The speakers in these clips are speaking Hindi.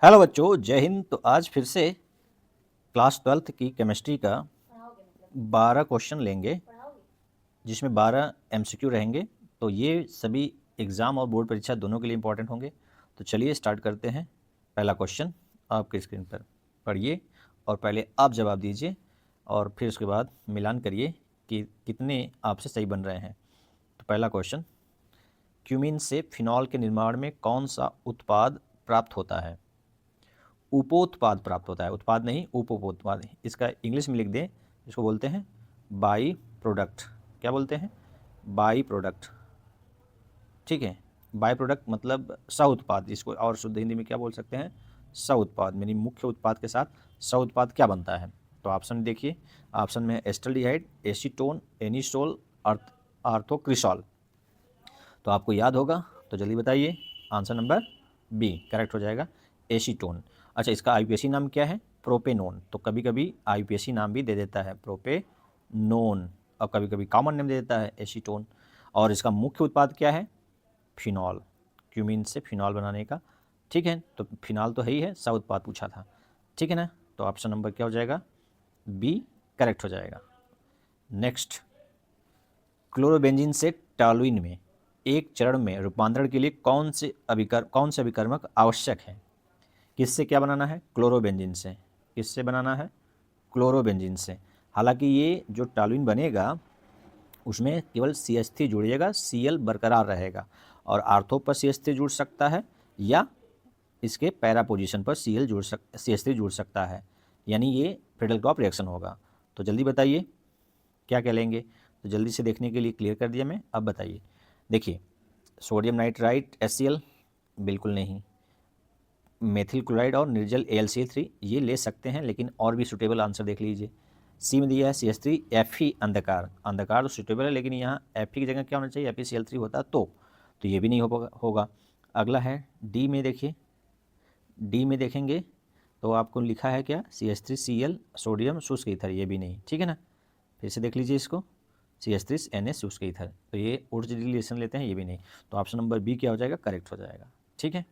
हेलो बच्चों, जय हिंद। तो आज फिर से क्लास 12th की केमिस्ट्री का 12 क्वेश्चन लेंगे, जिसमें 12 एमसीक्यू रहेंगे। तो ये सभी एग्ज़ाम और बोर्ड परीक्षा दोनों के लिए इम्पोर्टेंट होंगे। तो चलिए स्टार्ट करते हैं। पहला क्वेश्चन आपकी स्क्रीन पर पढ़िए और पहले आप जवाब दीजिए और फिर उसके बाद मिलान करिए कि कितने आपसे सही बन रहे हैं। तो पहला क्वेश्चन, क्यूमीन से फिनॉल के निर्माण में कौन सा उत्पाद प्राप्त होता है? उपोत्पाद प्राप्त होता है, उत्पाद नहीं, उपोत्पाद। इसका इंग्लिश में लिख दें, इसको बोलते हैं बाई प्रोडक्ट। क्या बोलते हैं? By product. ठीक है, बाई प्रोडक्ट मतलब सह उत्पाद। इसको और शुद्ध हिंदी में क्या बोल सकते हैं? सह उत्पाद। यानी मुख्य उत्पाद के साथ सह उत्पाद क्या बनता है? तो ऑप्शन देखिए, ऑप्शन में है एस्टल्डिहाइड, एसीटोन, एनिसोल, आर्थोक्रिसॉल। तो आपको याद होगा, तो जल्दी बताइए। आंसर नंबर बी करेक्ट हो जाएगा, एसीटोन। अच्छा, इसका आईयूपीएसी नाम क्या है? प्रोपेनोन। तो कभी कभी आईयूपीएसी नाम भी दे देता है प्रोपेनोन, और कभी कभी कॉमन नेम दे देता है एसीटोन। और इसका मुख्य उत्पाद क्या है? फिनॉल। क्यूमीन से फिनॉल बनाने का। ठीक है, तो फिनॉल तो है ही है, सह उत्पाद पूछा था। ठीक है ना? तो ऑप्शन नंबर क्या हो जाएगा? बी करेक्ट हो जाएगा। नेक्स्ट, क्लोरोबेंजीन से टॉलुइन में एक चरण में रूपांतरण के लिए कौन से अभिकर्मक आवश्यक है? किससे क्या बनाना है? क्लोरोबेंजीन से। किससे बनाना है? क्लोरोबेंजीन से। हालांकि ये जो टॉलुइन बनेगा उसमें केवल CH3 जुड़िएगा, Cl बरकरार रहेगा, और आर्थो पर CH3 जुड़ सकता है या इसके पैरा पोजीशन पर CH3 जुड़ सकता है। यानी ये फ्रेडल क्रॉप रिएक्शन होगा। तो जल्दी बताइए क्या क्या लेंगे। तो जल्दी से देखने के लिए क्लियर कर दिया मैं, अब बताइए। देखिए, सोडियम नाइट्राइट HCl बिल्कुल नहीं, मेथिल क्लोराइड और निर्जल AlCl3 ये ले सकते हैं, लेकिन और भी सुटेबल आंसर देख लीजिए। सी में दिया है CH3 Fe अंधकार। अंधकार तो सुटेबल है, लेकिन यहाँ Fe की जगह क्या होना चाहिए? FeCl3 होता तो ये भी नहीं होगा। अगला है डी में। देखिए, डी में देखेंगे तो आपको लिखा है क्या? CH3Cl सोडियम शुष्क ईथर, ये भी नहीं। ठीक है ना? फिर से देख लीजिए इसको, CH3Na शुष्क ईथर, तो ये ऊर्जा रिलेशन लेते हैं, ये भी नहीं। तो ऑप्शन नंबर बी क्या हो जाएगा? करेक्ट हो जाएगा। ठीक है,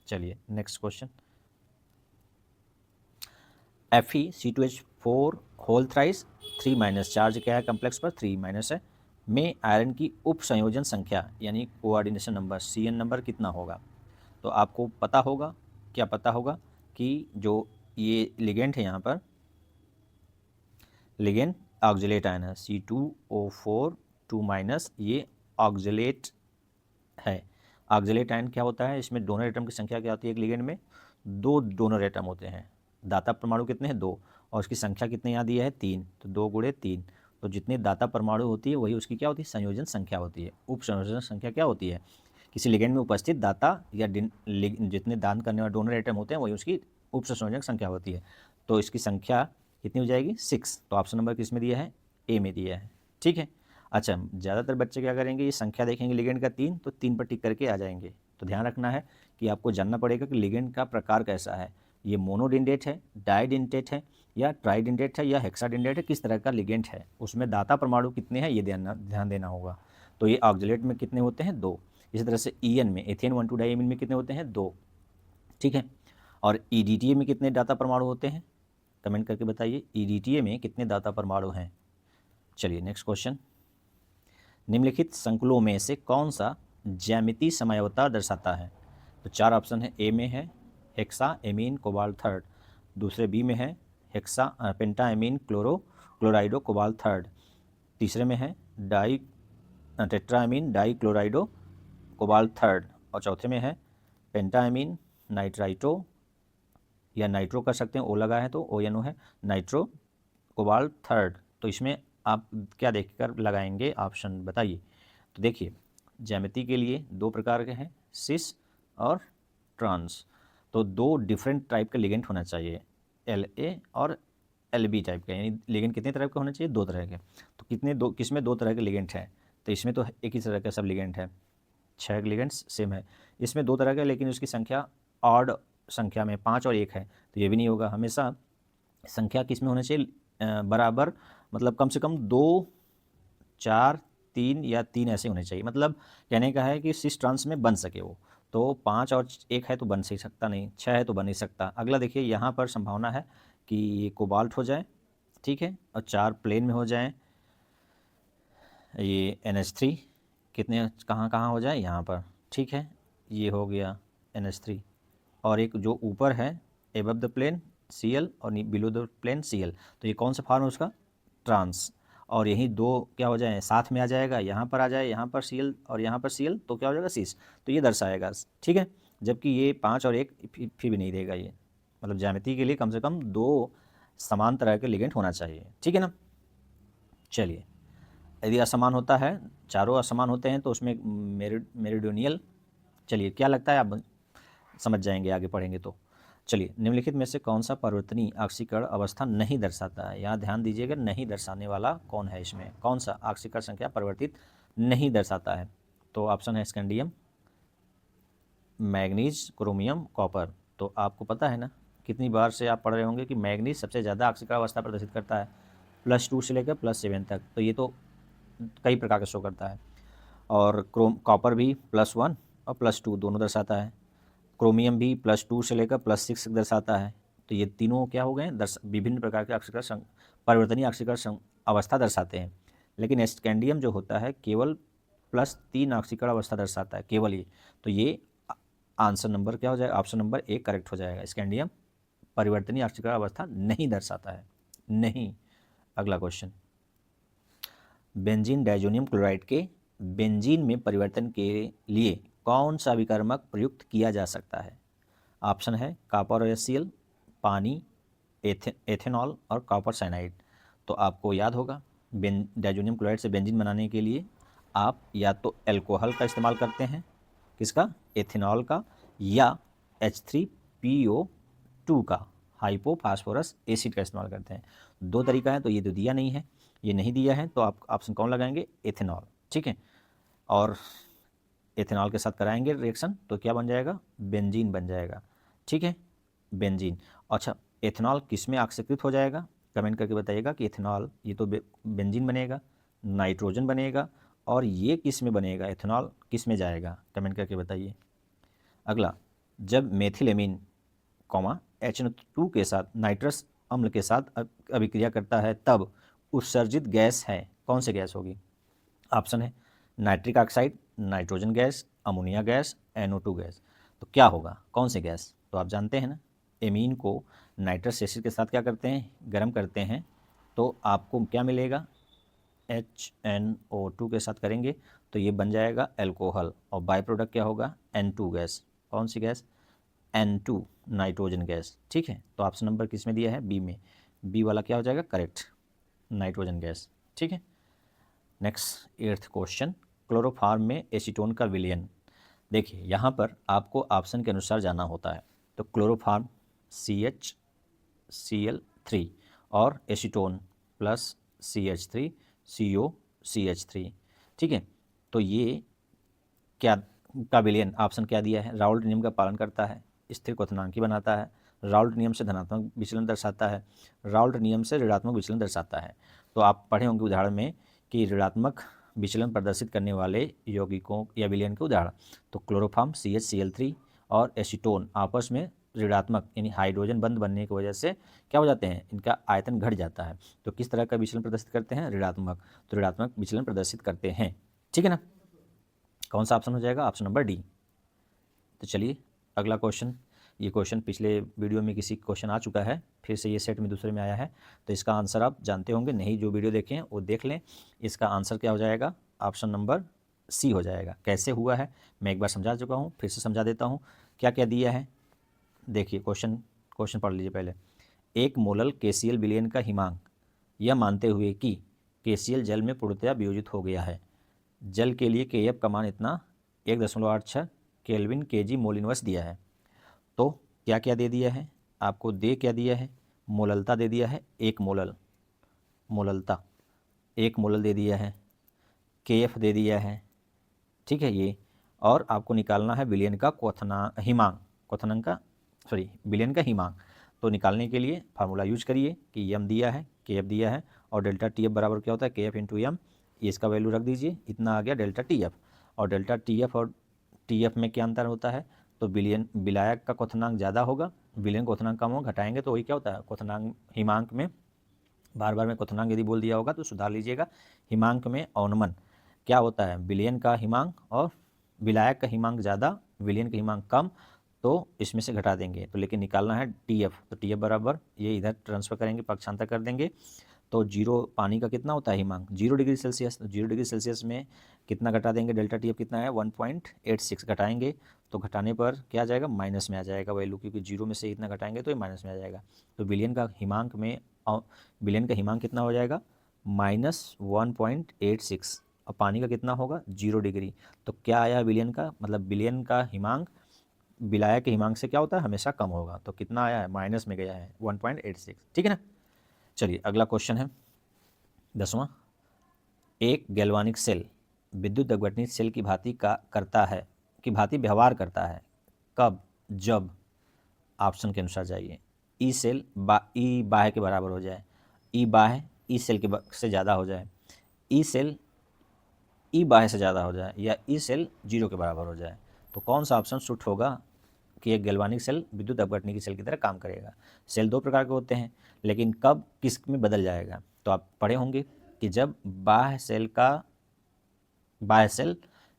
चलिए next question. Fe2H4 whole thrice 3 minus, charge क्या है कम्प्लेक्स पर? 3 माइनस है, में आयरन की उप संयोजन संख्या यानी कोऑर्डिनेशन नंबर CN नंबर कितना होगा? तो आपको पता होगा, क्या पता होगा कि जो ये लिगेंड है, यहाँ पर लिगेंड ऑक्जिलेट आयन है C2O4 2 माइनस, ये ऑक्जिलेट है। ऑक्जिलेट आयन क्या होता है? इसमें डोनर एटम की संख्या क्या होती है? एक लिगेंड में 2 डोनर एटम होते हैं। दाता परमाणु कितने हैं? 2, और उसकी संख्या कितने यहाँ दी है? 3। तो 2 गुणे 3, तो जितनी दाता परमाणु होती है वही उसकी क्या होती है? संयोजन संख्या होती है। उप संयोजन संख्या क्या होती है? किसी लिगेंड में उपस्थित दाता या जितने दान करने वाले डोनर एटम होते हैं वही उसकी उप संयोजक संख्या होती है। तो इसकी संख्या कितनी हो जाएगी? 6। तो ऑप्शन नंबर किस में दिया है? ए में दिया है। ठीक है। अच्छा, ज़्यादातर बच्चे क्या करेंगे? ये संख्या देखेंगे लिगेंड का 3, तो 3 पर टिक करके आ जाएंगे। तो ध्यान रखना है कि आपको जानना पड़ेगा कि लिगेंड का प्रकार कैसा है। ये मोनोडिंडेट है, डाइडेंटेट है, या ट्राइडेंटेट है, या हेक्साडेंटेट है, किस तरह का लिगेंड है, उसमें दाता परमाणु कितने हैं ये ध्यान देना होगा। तो ये ऑक्जिलेट में कितने होते हैं? 2। इसी तरह से EN में, एथेन 1,2 डाइमीन में कितने होते हैं? 2। ठीक है। और EDTA में कितने दाता परमाणु होते हैं? कमेंट करके बताइए, EDTA में कितने दाता परमाणु हैं। चलिए नेक्स्ट क्वेश्चन। निम्नलिखित संकुलों में से कौन सा ज्यामितीय समयावता दर्शाता है? तो 4 ऑप्शन है। ए में है हेक्सा एमीन कोबाल्ट थर्ड, दूसरे बी में है हेक्सा पेंटा एमीन क्लोराइडो कोबाल्ट थर्ड, तीसरे में है die tetrammine die क्लोराइडो cobalt third, और चौथे में है पेंटामीन नाइट्राइटो, या नाइट्रो कर सकते हैं, ओ लगा है तो ONO है, नाइट्रो कोबाल्ट थर्ड। तो इसमें आप क्या देखकर लगाएंगे? ऑप्शन बताइए। तो देखिए, ज्यामिति के लिए 2 प्रकार के हैं, सिस और ट्रांस। तो 2 डिफरेंट टाइप का लिगेंड होना चाहिए, LA और LB टाइप का। यानी लिगेंड कितने तरह के होने चाहिए? 2 तरह के। तो किसमें 2 तरह के लिगेंड हैं? तो इसमें तो एक ही तरह का सब लिगेंड है, 6 लिगेंड्स सेम है। इसमें 2 तरह का, लेकिन उसकी संख्या ऑड संख्या में 5 और 1 है, तो ये भी नहीं होगा। हमेशा संख्या किस में होनी चाहिए? बराबर, मतलब कम से कम 2, 4, 3 या 3 ऐसे होने चाहिए। मतलब कहने का है कि सिस ट्रांस में बन सके वो। तो 5 और 1 है तो बन ही सकता नहीं, 6 है तो बन नहीं सकता। अगला देखिए, यहाँ पर संभावना है कि ये कोबाल्ट हो जाए, ठीक है, और 4 प्लेन में हो जाए, ये NH3 कितने कहाँ कहाँ हो जाए यहाँ पर, ठीक है, ये हो गया NH3, और एक जो ऊपर है एबव द प्लेन Cl और बिलो द प्लेन Cl, तो ये कौन सा फॉर्म है उसका, ट्रांस, और यही दो क्या हो जाए साथ में आ जाएगा, यहाँ पर आ जाए, यहाँ पर Cl और यहाँ पर Cl, तो क्या हो जाएगा सीस, तो ये दर्शाएगा, ठीक है। जबकि ये 5 और 1 फिर भी नहीं देगा, ये मतलब ज्यामिति के लिए कम से कम 2 समान तरह के लिगेंड होना चाहिए, ठीक है ना। चलिए, यदि असमान होता है, चारों असमान होते हैं तो उसमें मेरिडोनियल, चलिए क्या लगता है आप समझ जाएंगे आगे पढ़ेंगे तो। चलिए, निम्नलिखित में से कौन सा परिवर्तनीय ऑक्सीकरण अवस्था नहीं दर्शाता है, यहाँ ध्यान दीजिएगा, नहीं दर्शाने वाला कौन है, इसमें कौन सा ऑक्सीकरण संख्या परिवर्तित नहीं दर्शाता है, तो ऑप्शन है स्कैंडियम, मैग्नीज, क्रोमियम, कॉपर। तो आपको पता है ना, कितनी बार से आप पढ़ रहे होंगे कि मैग्नीज सबसे ज़्यादा ऑक्सीकरण अवस्था प्रदर्शित करता है, +2 से लेकर +7 तक, तो ये तो कई प्रकार का शो करता है, और कॉपर भी +1 और +2 दोनों दर्शाता है, क्रोमियम भी +2 से लेकर +6 तक दर्शाता है, तो ये तीनों क्या हो गए, विभिन्न प्रकार के ऑक्सीकरण परिवर्तनीय ऑक्सीकरण अवस्था दर्शाते हैं। लेकिन स्कैंडियम जो होता है केवल +3 ऑक्सीकरण अवस्था दर्शाता है, केवल ये, तो ये आंसर नंबर क्या हो जाएगा, ऑप्शन नंबर 1 करेक्ट हो जाएगा, स्कैंडियम परिवर्तनीय ऑक्सीकरण अवस्था नहीं दर्शाता है, नहीं। अगला क्वेश्चन, बेंजीन डाइजोनियम क्लोराइड के बेंजीन में परिवर्तन के लिए कौन सा विकर्मक प्रयुक्त किया जा सकता है। ऑप्शन है कॉपर और HCl, पानी, एथेनॉल और कॉपर साइनाइड। तो आपको याद होगा, डाइजोनियम क्लोराइड से बेंजीन बनाने के लिए आप या तो एल्कोहल का इस्तेमाल करते हैं, किसका, एथेनॉल का, या H3PO2 का, हाइपोफास्फोरस एसिड का इस्तेमाल करते हैं। 2 तरीका है, तो ये तो दिया नहीं है, ये नहीं दिया है, तो आप ऑप्शन कौन लगाएंगे, एथेनॉल, ठीक है, और एथेनॉल के साथ कराएंगे रिएक्शन तो क्या बन जाएगा, बेंजीन बन जाएगा, ठीक है, बेंजीन। अच्छा, एथेनॉल किस में ऑक्सीकृत हो जाएगा, कमेंट करके बताइएगा कि एथेनॉल, ये तो बेंजीन बनेगा, नाइट्रोजन बनेगा, और ये किस में बनेगा, एथेनॉल किस में जाएगा, कमेंट करके बताइए। अगला, जब मेथिलेमिन HNO2 के साथ नाइट्रस अम्ल के साथ अभिक्रिया करता है तब उत्सर्जित गैस है, कौन सी गैस होगी। ऑप्शन है nitric oxide, nitrogen gas, ammonia gas, NO2 gas. तो क्या होगा, कौन सी गैस, तो आप जानते हैं ना, एमीन को नाइट्रस एसिड के साथ क्या करते हैं, गर्म करते हैं, तो आपको क्या मिलेगा, HNO2 के साथ करेंगे तो ये बन जाएगा एल्कोहल, और बाई प्रोडक्ट क्या होगा, N2 गैस, कौन सी गैस, N2 नाइट्रोजन गैस, ठीक है। तो ऑप्शन नंबर किस में दिया है, बी में, बी वाला क्या हो जाएगा करेक्ट, नाइट्रोजन गैस, ठीक है। नेक्स्ट 8th क्वेश्चन, क्लोरोफॉर्म में एसीटोन का विलयन। देखिए, यहाँ पर आपको ऑप्शन के अनुसार जाना होता है, तो क्लोरोफॉर्म CHCl3 और एसीटोन प्लस CH3COCH3, ठीक है। तो ये क्या का विलयन, ऑप्शन क्या दिया है, राउल्ट नियम का पालन करता है, स्थिर क्वथनांकी बनाता है, राउल्ट नियम से धनात्मक विचलन दर्शाता है, राउल्ट नियम से ऋणात्मक विचलन दर्शाता है। तो आप पढ़े होंगे उदाहरण में कि ऋणात्मक विचलन प्रदर्शित करने वाले यौगिकों या विलयन के उदाहरण, तो क्लोरोफॉर्म CHCl3 और एसीटोन आपस में ऋणात्मक यानी हाइड्रोजन बंध बनने की वजह से क्या हो जाते हैं, इनका आयतन घट जाता है, तो किस तरह का विचलन प्रदर्शित करते हैं, ऋणात्मक, तो ऋणात्मक विचलन प्रदर्शित करते हैं, ठीक है ना। कौन सा ऑप्शन हो जाएगा, ऑप्शन नंबर डी। तो चलिए अगला क्वेश्चन, ये क्वेश्चन पिछले वीडियो में किसी क्वेश्चन आ चुका है, फिर से ये सेट में दूसरे में आया है, तो इसका आंसर आप जानते होंगे, नहीं जो वीडियो देखें वो देख लें। इसका आंसर क्या हो जाएगा, ऑप्शन नंबर सी हो जाएगा। कैसे हुआ है मैं एक बार समझा चुका हूँ, फिर से समझा देता हूँ क्या क्या दिया है। देखिए क्वेश्चन पढ़ लीजिए पहले। एक मोलल KCl विलयन का हिमांक, यह मानते हुए कि KCl जल में पूर्णतया वियोजित हो गया है, जल के लिए KF का मान इतना 1.86 केल्विन kg मोल इनवर्स दिया है। तो क्या क्या दे दिया है आपको, दे क्या दिया है, मोललता दे दिया है, एक मोललता 1 मोलल दे दिया है, KF दे दिया है, ठीक है ये, और आपको निकालना है विलयन का विलयन का हिमांक। तो निकालने के लिए फार्मूला यूज करिए कि m दिया है, KF दिया है, और डेल्टा TF बराबर क्या होता है, KF × m, इसका वैल्यू रख दीजिए, इतना आ गया डेल्टा TF, और डेल्टा TF और TF में क्या अंतर होता है, तो विलायक का क्वथनांक ज़्यादा होगा, विलयन क्वथनांक कम होगा, घटाएंगे तो वही क्या होता है क्वथनांक हिमांक में, बार बार में क्वथनांक यदि बोल दिया होगा तो सुधार लीजिएगा। हिमांक में अवनमन क्या होता है, विलयन का हिमांक और विलायक का हिमांक ज़्यादा, विलयन का हिमांक कम, तो इसमें से घटा देंगे। तो लेकिन निकालना है TF, तो TF बराबर ये इधर ट्रांसफर करेंगे, पक्षांतर कर देंगे, तो 0 पानी का कितना होता है हिमांक 0 डिग्री सेल्सियस, तो 0 डिग्री सेल्सियस में कितना घटा देंगे, डेल्टा TF कितना है 1.86 घटाएंगे, तो घटाने पर क्या आ जाएगा, माइनस में आ जाएगा वैल्यू, क्योंकि 0 में से इतना घटाएंगे तो ये माइनस में आ जाएगा। तो विलयन का हिमांक में विलयन का हिमांक कितना हो जाएगा -1.86, और पानी का कितना होगा 0 डिग्री। तो क्या आया विलयन का, मतलब विलयन का हिमांक विलायक के हिमांक से क्या होता है हमेशा कम होगा, तो कितना आया है माइनस में गया है 1.86, ठीक है ना। चलिए अगला क्वेश्चन है 10वां। एक गैल्वानिक सेल विद्युत अपघटनित सेल की भांति व्यवहार करता है, कब, जब, ऑप्शन के अनुसार जाइए। ई सेल ई बाह्य के बराबर हो जाए, ई बाह्य ई सेल के से ज़्यादा हो जाए, ई सेल ई बाह्य से ज़्यादा हो जाए, या ई सेल 0 के बराबर हो जाए, तो कौन सा ऑप्शन सूट होगा कि एक गैल्वानिक सेल विद्युत अपघटनी की सेल की तरह काम करेगा। सेल 2 प्रकार के होते हैं, लेकिन कब किस में बदल जाएगा, तो आप पढ़े होंगे कि जब बाह्य सेल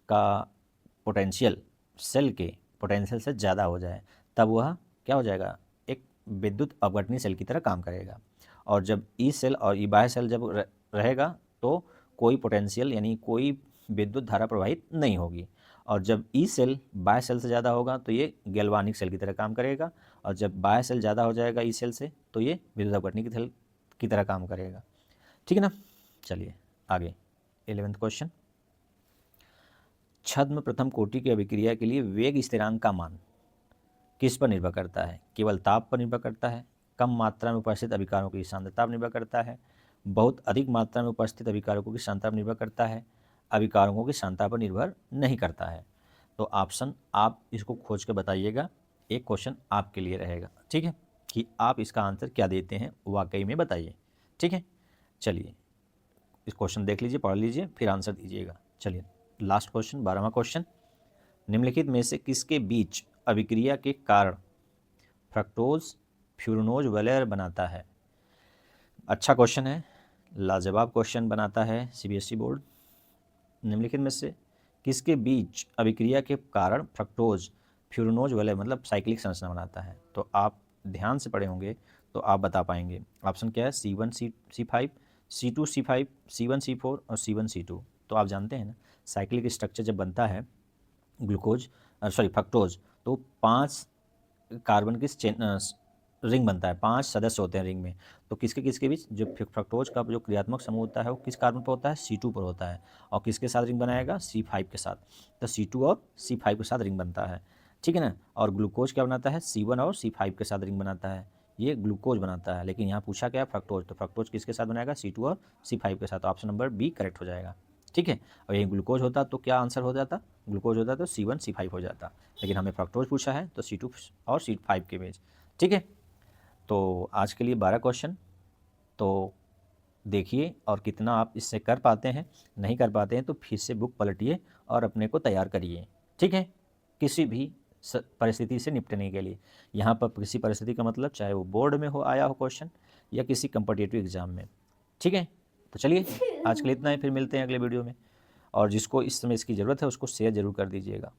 का पोटेंशियल सेल के पोटेंशियल से ज़्यादा हो जाए, तब वह क्या हो जाएगा, एक विद्युत अपघटनी सेल की तरह काम करेगा। और जब ई सेल और ई बाह्य सेल जब रहेगा तो कोई पोटेंशियल यानी कोई विद्युत धारा प्रवाहित नहीं होगी। और जब ई सेल बाह्य सेल से ज़्यादा होगा तो ये गैल्वानिक सेल की तरह काम करेगा, और जब बाह्य सेल ज़्यादा हो जाएगा ई सेल से तो ये विद्युत अपघटनी की सेल की तरह काम करेगा, ठीक है ना। चलिए आगे 11वां क्वेश्चन। छद्म प्रथम कोटि की अभिक्रिया के लिए वेग स्थिरांक का मान किस पर निर्भर करता है, केवल ताप पर निर्भर करता है, कम मात्रा में उपस्थित अभिकारकों की सांद्रता पर निर्भर करता है, बहुत अधिक मात्रा में उपस्थित अभिकारकों की सांद्रता पर निर्भर करता है, अभिकारकों की सांद्रता पर निर्भर नहीं करता है। तो ऑप्शन आप इसको खोज के बताइएगा, एक क्वेश्चन आपके लिए रहेगा, ठीक है, कि आप इसका आंसर क्या देते हैं वाकई में बताइए, ठीक है। चलिए इस क्वेश्चन देख लीजिए, पढ़ लीजिए, फिर आंसर दीजिएगा। चलिए लास्ट क्वेश्चन 12वां क्वेश्चन। निम्नलिखित में से किसके बीच अभिक्रिया के कारण फ्रक्टोज फ्यूरनोज वलय बनाता है। अच्छा क्वेश्चन है, लाजवाब क्वेश्चन बनाता है CBSE बोर्ड। निम्नलिखित में से किसके बीच अभिक्रिया के कारण फ्रक्टोज फ्यूरनोज वलय मतलब साइक्लिक संरचना बनाता है, तो आप ध्यान से पढ़े होंगे तो आप बता पाएंगे। ऑप्शन क्या है, C1C5, C2C5, C1C4 और C1C2। तो आप जानते हैं ना साइक्लिक स्ट्रक्चर जब बनता है फ्रक्टोज, तो 5 कार्बन की रिंग बनता है, 5 सदस्य होते हैं रिंग में। तो किसके किसके बीच जो फ्रक्टोज का जो क्रियात्मक समूह होता है वो किस कार्बन पर होता है, C2 पर होता है, और किसके साथ रिंग बनाएगा, C5 के साथ। तो C2 और C5 के साथ रिंग बनता है, ठीक है ना। और ग्लूकोज क्या बनाता है, C1 और C5 के साथ रिंग बनाता है, ये ग्लूकोज बनाता है। लेकिन यहाँ पूछा क्या है फ्रक्टोज, तो फ्रक्टोज किसके साथ बनाएगा, C2 और C5 के साथ। तो ऑप्शन नंबर बी करेक्ट हो जाएगा, ठीक है। और ये ग्लूकोज होता तो क्या आंसर हो जाता, ग्लूकोज होता तो C1C5 हो जाता, लेकिन हमें फ्रक्टोज पूछा है तो C2 और C5 के बीच, ठीक है। तो आज के लिए 12 क्वेश्चन तो देखिए और कितना आप इससे कर पाते हैं, नहीं कर पाते हैं तो फिर से बुक पलटिए और अपने को तैयार करिए, ठीक है, किसी भी परिस्थिति से निपटने के लिए। यहाँ पर किसी परिस्थिति का मतलब चाहे वो बोर्ड में हो आया हो क्वेश्चन या किसी कम्पिटिटिव एग्जाम में, ठीक है। तो चलिए आज के लिए इतना ही, फिर मिलते हैं अगले वीडियो में। और जिसको इस समय इसकी ज़रूरत है उसको शेयर ज़रूर कर दीजिएगा।